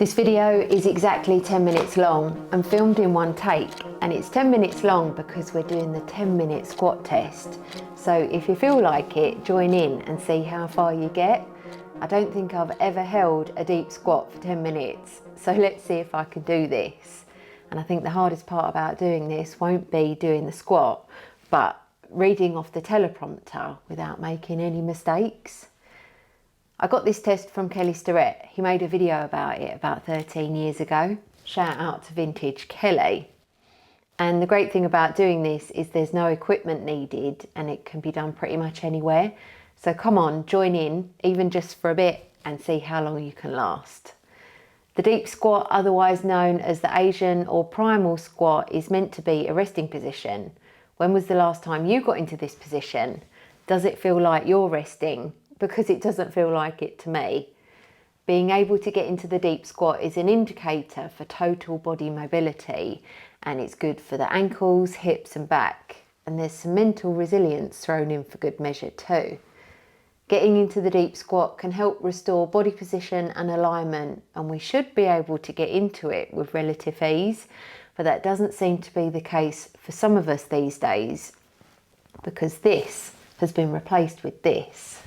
This video is exactly 10 minutes long and filmed in one take, and it's 10 minutes long because we're doing the 10-minute squat test. So if you feel like it, join in and see how far you get. I don't think I've ever held a deep squat for 10 minutes, so let's see if I can do this. And I think the hardest part about doing this won't be doing the squat, but reading off the teleprompter without making any mistakes. I got this test from Kelly Starrett. He made a video about it about 13 years ago. Shout out to vintage Kelly. And the great thing about doing this is there's no equipment needed and it can be done pretty much anywhere. So come on, join in, even just for a bit, and see how long you can last. The deep squat, otherwise known as the Asian or primal squat, is meant to be a resting position. When was the last time you got into this position? Does it feel like you're resting? Because it doesn't feel like it to me. Being able to get into the deep squat is an indicator for total body mobility, and it's good for the ankles, hips and back. And there's some mental resilience thrown in for good measure too. Getting into the deep squat can help restore body position and alignment, and we should be able to get into it with relative ease, but that doesn't seem to be the case for some of us these days, because this has been replaced with this.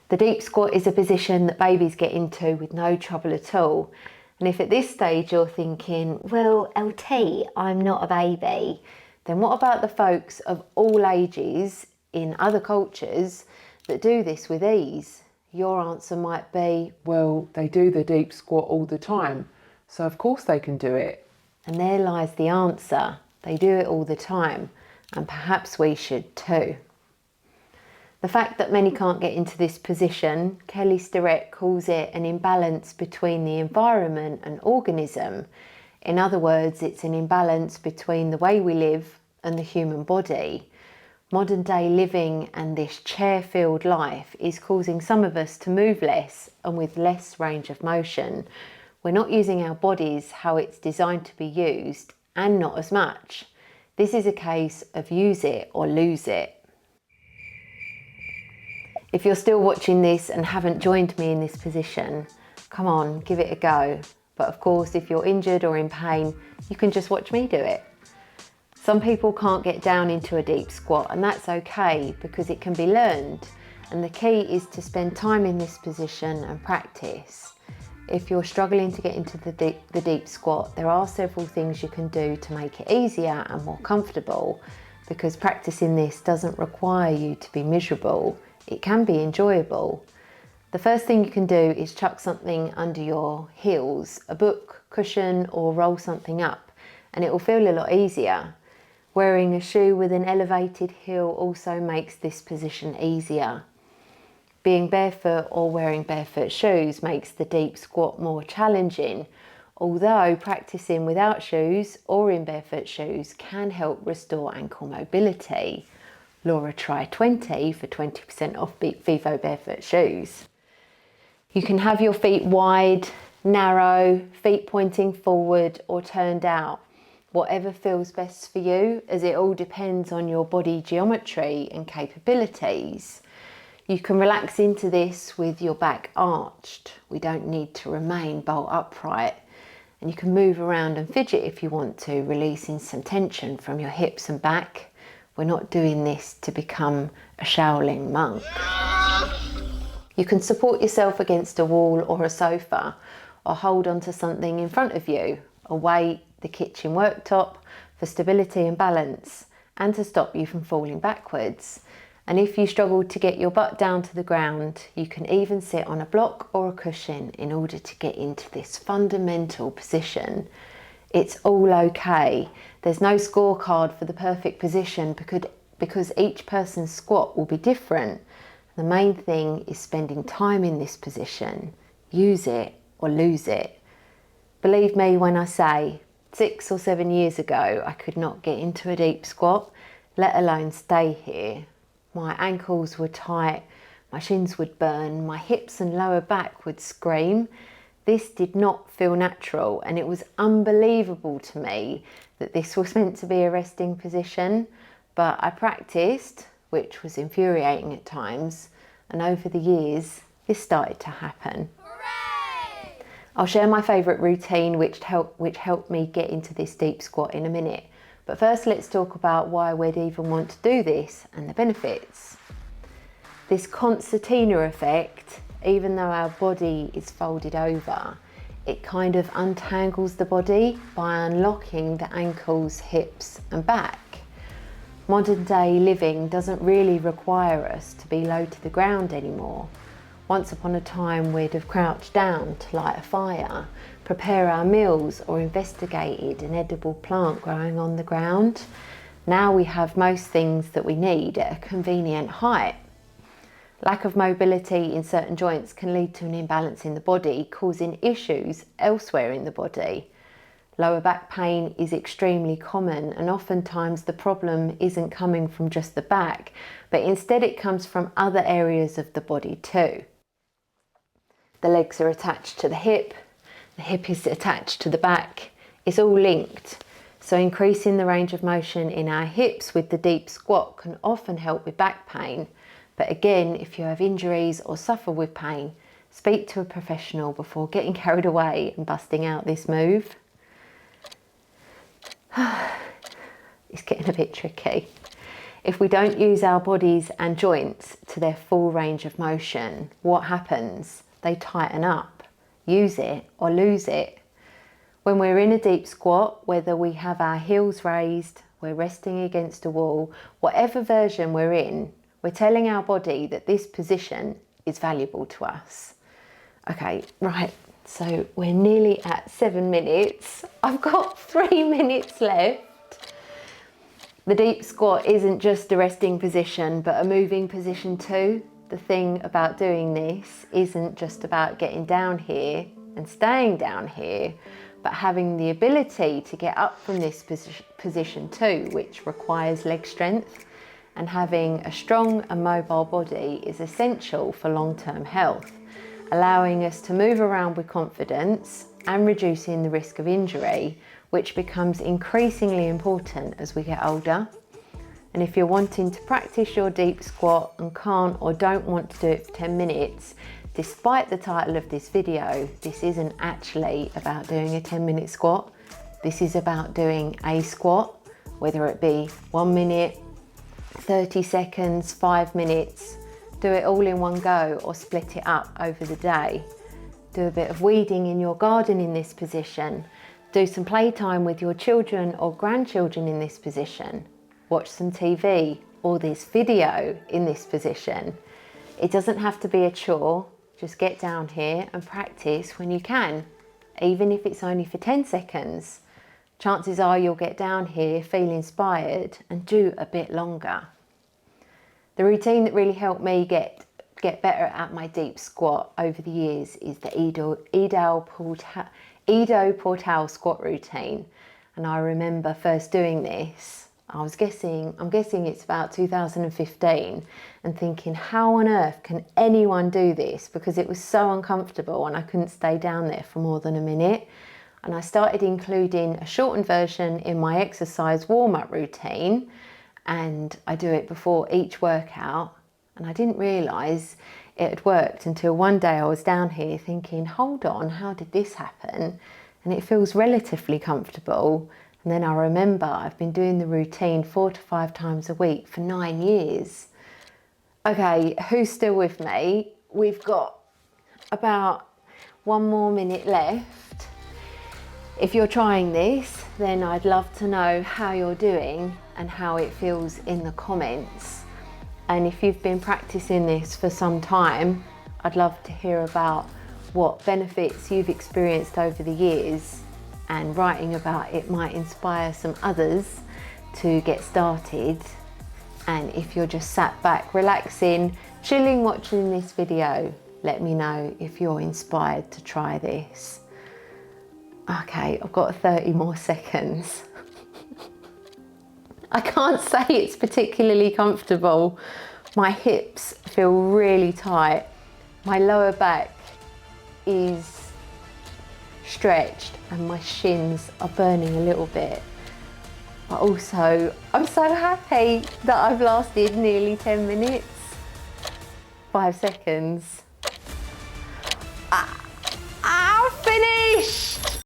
The deep squat is a position that babies get into with no trouble at all. And if at this stage you're thinking, well, LT, I'm not a baby, then what about the folks of all ages in other cultures that do this with ease? Your answer might be, well, they do the deep squat all the time, so of course they can do it. And there lies the answer. They do it all the time, and perhaps we should too. The fact that many can't get into this position, Kelly Starrett calls it an imbalance between the environment and organism. In other words, it's an imbalance between the way we live and the human body. Modern day living and this chair-filled life is causing some of us to move less and with less range of motion. We're not using our bodies how it's designed to be used, and not as much. This is a case of use it or lose it. If you're still watching this and haven't joined me in this position, come on, give it a go. But of course, if you're injured or in pain, you can just watch me do it. Some people can't get down into a deep squat, and that's okay because it can be learned. And the key is to spend time in this position and practice. If you're struggling to get into the deep squat, there are several things you can do to make it easier and more comfortable, because practicing this doesn't require you to be miserable. It can be enjoyable. The first thing you can do is chuck something under your heels, a book, cushion, or roll something up, and it will feel a lot easier. Wearing a shoe with an elevated heel also makes this position easier. Being barefoot or wearing barefoot shoes makes the deep squat more challenging, although practicing without shoes or in barefoot shoes can help restore ankle mobility. Laura, try 20 for 20% off Vivobarefoot shoes. You can have your feet wide, narrow, feet pointing forward or turned out, whatever feels best for you, as it all depends on your body geometry and capabilities. You can relax into this with your back arched. We don't need to remain bolt upright. And you can move around and fidget if you want to, releasing some tension from your hips and back. We're not doing this to become a Shaolin monk. You can support yourself against a wall or a sofa, or hold onto something in front of you, a weight, the kitchen worktop, for stability and balance, and to stop you from falling backwards. And if you struggle to get your butt down to the ground, you can even sit on a block or a cushion in order to get into this fundamental position. It's all okay. There's no scorecard for the perfect position because each person's squat will be different. The main thing is spending time in this position. Use it or lose it. Believe me when I say 6 or 7 years ago, I could not get into a deep squat, let alone stay here. My ankles were tight, my shins would burn, my hips and lower back would scream. This did not feel natural, and it was unbelievable to me that this was meant to be a resting position, but I practiced, which was infuriating at times, and over the years, this started to happen. Hooray! I'll share my favourite routine which helped me get into this deep squat in a minute. But first let's talk about why we'd even want to do this and the benefits. This concertina effect, even though our body is folded over, it kind of untangles the body by unlocking the ankles, hips and back. Modern day living doesn't really require us to be low to the ground anymore. Once upon a time we'd have crouched down to light a fire, prepare our meals or investigated an edible plant growing on the ground. Now we have most things that we need at a convenient height. Lack of mobility in certain joints can lead to an imbalance in the body, causing issues elsewhere in the body. Lower back pain is extremely common, and oftentimes the problem isn't coming from just the back, but instead it comes from other areas of the body too. The legs are attached to the hip is attached to the back, it's all linked. So increasing the range of motion in our hips with the deep squat can often help with back pain. But again, if you have injuries or suffer with pain, speak to a professional before getting carried away and busting out this move. It's getting a bit tricky. If we don't use our bodies and joints to their full range of motion, what happens? They tighten up. Use it or lose it. When we're in a deep squat, whether we have our heels raised, we're resting against a wall, whatever version we're in, we're telling our body that this position is valuable to us. Okay, right, so we're nearly at 7 minutes. I've got 3 minutes left. The deep squat isn't just a resting position, but a moving position too. The thing about doing this isn't just about getting down here and staying down here, but having the ability to get up from this position too, which requires leg strength. And having a strong and mobile body is essential for long-term health, allowing us to move around with confidence and reducing the risk of injury, which becomes increasingly important as we get older. And if you're wanting to practice your deep squat and can't or don't want to do it for 10 minutes, despite the title of this video, this isn't actually about doing a 10-minute squat. This is about doing a squat, whether it be 1 minute, 30 seconds, 5 minutes. Do it all in one go or split it up over the day. Do a bit of weeding in your garden in this position. Do some playtime with your children or grandchildren in this position. Watch some TV or this video in this position. It doesn't have to be a chore. Just get down here and practice when you can, even if it's only for 10 seconds. Chances are you'll get down here, feel inspired and do a bit longer. The routine that really helped me get better at my deep squat over the years is the Ido Portal squat routine. And I remember first doing this, I'm guessing it's about 2015, and thinking, how on earth can anyone do this? Because it was so uncomfortable and I couldn't stay down there for more than a minute. And I started including a shortened version in my exercise warm-up routine, and I do it before each workout. And I didn't realise it had worked until one day I was down here thinking, hold on, how did this happen? And it feels relatively comfortable. And then I remember I've been doing the routine 4 to 5 times a week for 9 years. Okay, who's still with me? We've got about 1 more minute left. If you're trying this, then I'd love to know how you're doing and how it feels in the comments. And if you've been practicing this for some time, I'd love to hear about what benefits you've experienced over the years, and writing about it might inspire some others to get started. And if you're just sat back, relaxing, chilling, watching this video, let me know if you're inspired to try this. Okay, I've got 30 more seconds. I can't say it's particularly comfortable. My hips feel really tight. My lower back is stretched and my shins are burning a little bit. But also, I'm so happy that I've lasted nearly 10 minutes. 5 seconds. Ah, finished!